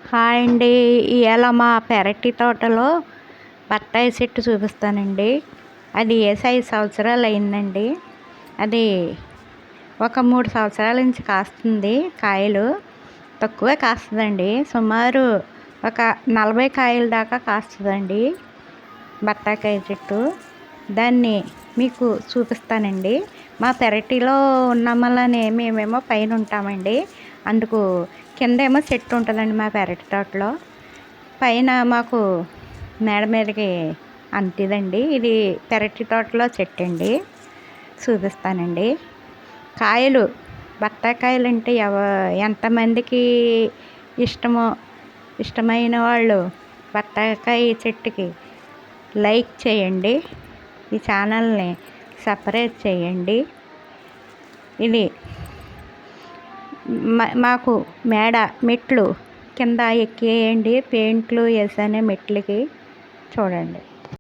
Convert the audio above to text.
Hi అండి. ఇవాళ మా పెరటి తోటలో బత్తాయి చెట్టు చూపిస్తానండి. అది వేసి 5 సంవత్సరాలు అయిందండి. అది ఒక 3 సంవత్సరాల నుంచి కాస్తుంది. కాయలు తక్కువే కాస్తుందండి. సుమారు ఒక 40 కాయల దాకా కాస్తుందండి బత్తాకాయ చెట్టు. దాన్ని మీకు చూపిస్తానండి. మా పెరటిలో ఉన్నామల్లనే మేమేమో పైన ఉంటామండి. అందుకు కిందేమో చెట్టు ఉంటుందండి మా పెరటి తోటలో. పైన మాకు మేడ మీదకి అంతిదండి. ఇది పెరటి తోటలో చెట్టు అండి. చూపిస్తానండి. కాయలు బత్తాకాయలు అంటే ఎంతమందికి ఇష్టమైన వాళ్ళు బత్తాకాయ చెట్టుకి లైక్ చేయండి. ఈ ఛానల్ని సబ్స్క్రైబ్ చేయండి. ఇది మాకు మెట్లు కింద ఎక్కేయండి. పెయింట్లు వేసానే మెట్లకి చూడండి.